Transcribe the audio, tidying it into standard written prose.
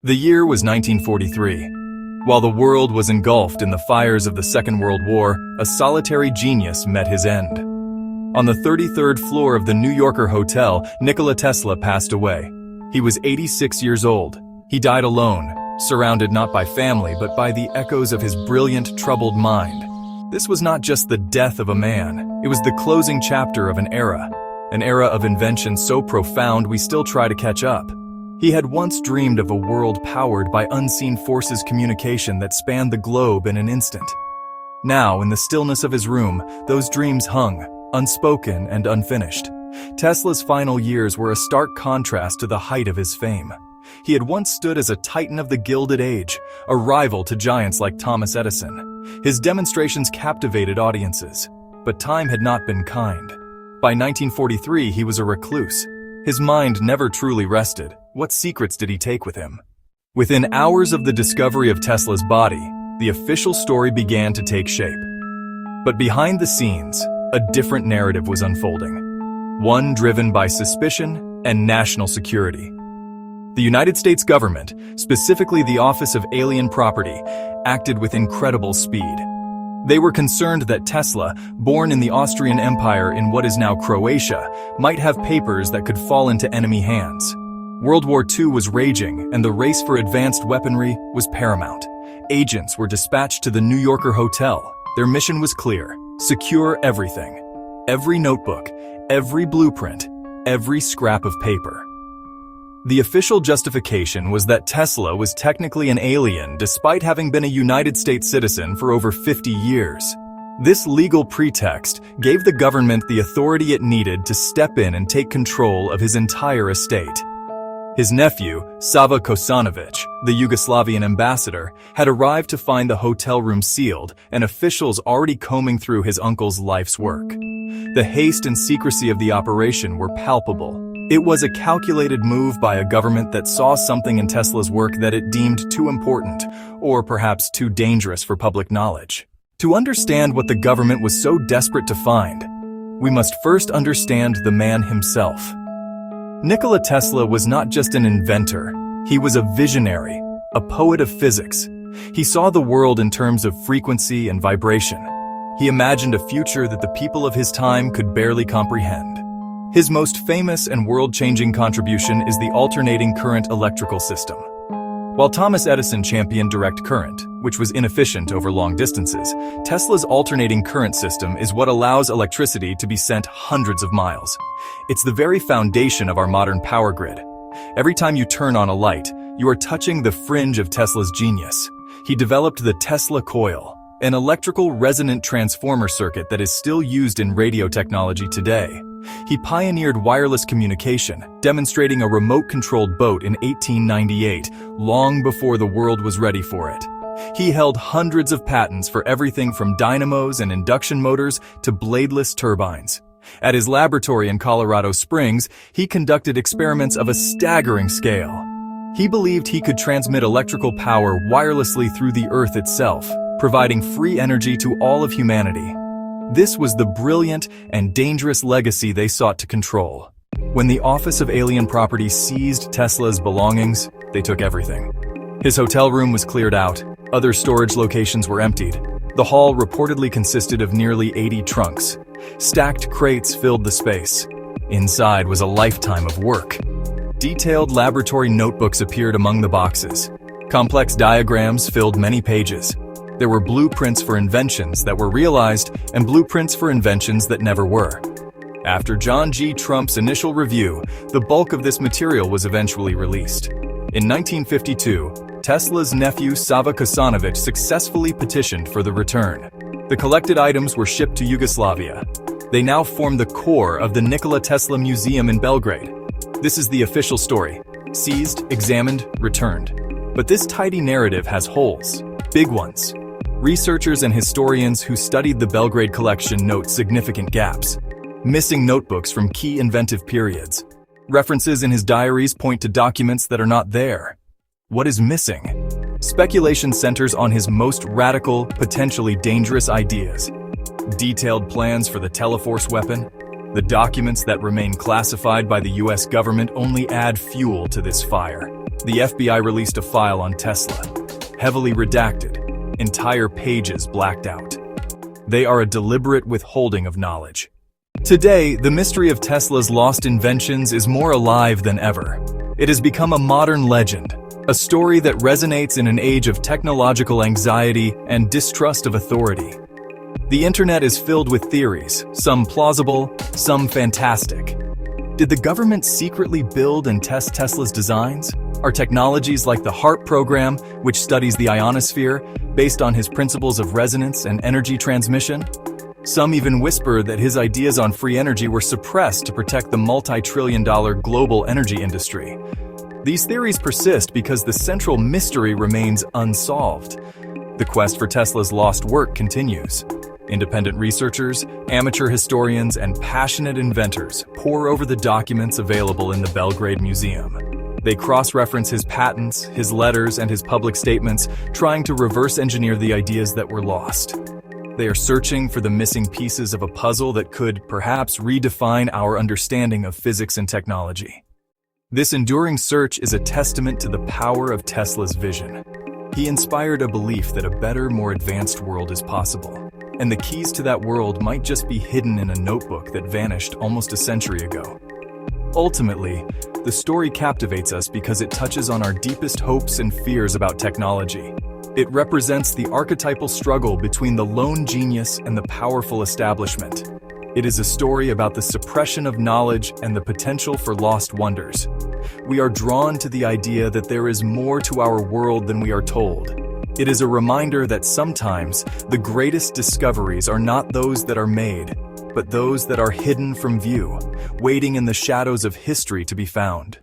The year was 1943. While the world was engulfed in the fires of the Second World War, a solitary genius met his end. On the 33rd floor of the New Yorker hotel, Nikola Tesla passed away. He was 86 years old. He died alone, surrounded not by family but by the echoes of his brilliant, troubled mind. This was not just the death of a man, it was the closing chapter of an era of invention so profound we still try to catch up. He had once dreamed of a world powered by unseen forces communication that spanned the globe in an instant. Now, in the stillness of his room, those dreams hung, unspoken and unfinished. Tesla's final years were a stark contrast to the height of his fame. He had once stood as a titan of the Gilded Age, a rival to giants like Thomas Edison. His demonstrations captivated audiences, but time had not been kind. By 1943, he was a recluse. His mind never truly rested. What secrets did he take with him? Within hours of the discovery of Tesla's body, the official story began to take shape. But behind the scenes, a different narrative was unfolding, one driven by suspicion and national security. The United States government, specifically the Office of Alien Property, acted with incredible speed. They were concerned that Tesla, born in the Austrian Empire in what is now Croatia, might have papers that could fall into enemy hands. World War II was raging, and the race for advanced weaponry was paramount. Agents were dispatched to the New Yorker hotel. Their mission was clear: secure everything. Every notebook, every blueprint, every scrap of paper. The official justification was that Tesla was technically an alien despite having been a United States citizen for over 50 years. This legal pretext gave the government the authority it needed to step in and take control of his entire estate. His nephew, Sava Kosanovic, the Yugoslavian ambassador, had arrived to find the hotel room sealed and officials already combing through his uncle's life's work. The haste and secrecy of the operation were palpable. It was a calculated move by a government that saw something in Tesla's work that it deemed too important, or perhaps too dangerous for public knowledge. To understand what the government was so desperate to find, we must first understand the man himself. Nikola Tesla was not just an inventor, he was a visionary, a poet of physics. He saw the world in terms of frequency and vibration. He imagined a future that the people of his time could barely comprehend. His most famous and world-changing contribution is the alternating current electrical system. While Thomas Edison championed direct current, which was inefficient over long distances, Tesla's alternating current system is what allows electricity to be sent hundreds of miles. It's the very foundation of our modern power grid. Every time you turn on a light, you are touching the fringe of Tesla's genius. He developed the Tesla coil, an electrical resonant transformer circuit that is still used in radio technology today. He pioneered wireless communication, demonstrating a remote-controlled boat in 1898, long before the world was ready for it. He held hundreds of patents for everything from dynamos and induction motors to bladeless turbines. At his laboratory in Colorado Springs, he conducted experiments of a staggering scale. He believed he could transmit electrical power wirelessly through the Earth itself, providing free energy to all of humanity. This was the brilliant and dangerous legacy they sought to control. When the Office of Alien Property seized Tesla's belongings, they took everything. His hotel room was cleared out, other storage locations were emptied. The hall reportedly consisted of nearly 80 trunks. Stacked crates filled the space. Inside was a lifetime of work. Detailed laboratory notebooks appeared among the boxes. Complex diagrams filled many pages. There were blueprints for inventions that were realized and blueprints for inventions that never were. After John G. Trump's initial review, the bulk of this material was eventually released. In 1952, Tesla's nephew Sava Kosanovic successfully petitioned for the return. The collected items were shipped to Yugoslavia. They now form the core of the Nikola Tesla Museum in Belgrade. This is the official story: seized, examined, returned. But this tidy narrative has holes, big ones. Researchers and historians who studied the Belgrade collection note significant gaps. Missing notebooks from key inventive periods. References in his diaries point to documents that are not there. What is missing? Speculation centers on his most radical, potentially dangerous ideas. Detailed plans for the Teleforce weapon. The documents that remain classified by the US government only add fuel to this fire. The FBI released a file on Tesla, heavily redacted, entire pages blacked out. They are a deliberate withholding of knowledge. Today, the mystery of Tesla's lost inventions is more alive than ever. It has become a modern legend, a story that resonates in an age of technological anxiety and distrust of authority. The internet is filled with theories, some plausible, some fantastic. Did the government secretly build and test Tesla's designs? Are technologies like the HARP program, which studies the ionosphere, based on his principles of resonance and energy transmission? Some even whisper that his ideas on free energy were suppressed to protect the multi-trillion-dollar global energy industry. These theories persist because the central mystery remains unsolved. The quest for Tesla's lost work continues. Independent researchers, amateur historians, and passionate inventors pore over the documents available in the Belgrade Museum. They cross-reference his patents, his letters, and his public statements, trying to reverse-engineer the ideas that were lost. They are searching for the missing pieces of a puzzle that could, perhaps, redefine our understanding of physics and technology. This enduring search is a testament to the power of Tesla's vision. He inspired a belief that a better, more advanced world is possible, and the keys to that world might just be hidden in a notebook that vanished almost a century ago. Ultimately, the story captivates us because it touches on our deepest hopes and fears about technology. It represents the archetypal struggle between the lone genius and the powerful establishment. It is a story about the suppression of knowledge and the potential for lost wonders. We are drawn to the idea that there is more to our world than we are told. It is a reminder that sometimes the greatest discoveries are not those that are made, but those that are hidden from view, waiting in the shadows of history to be found.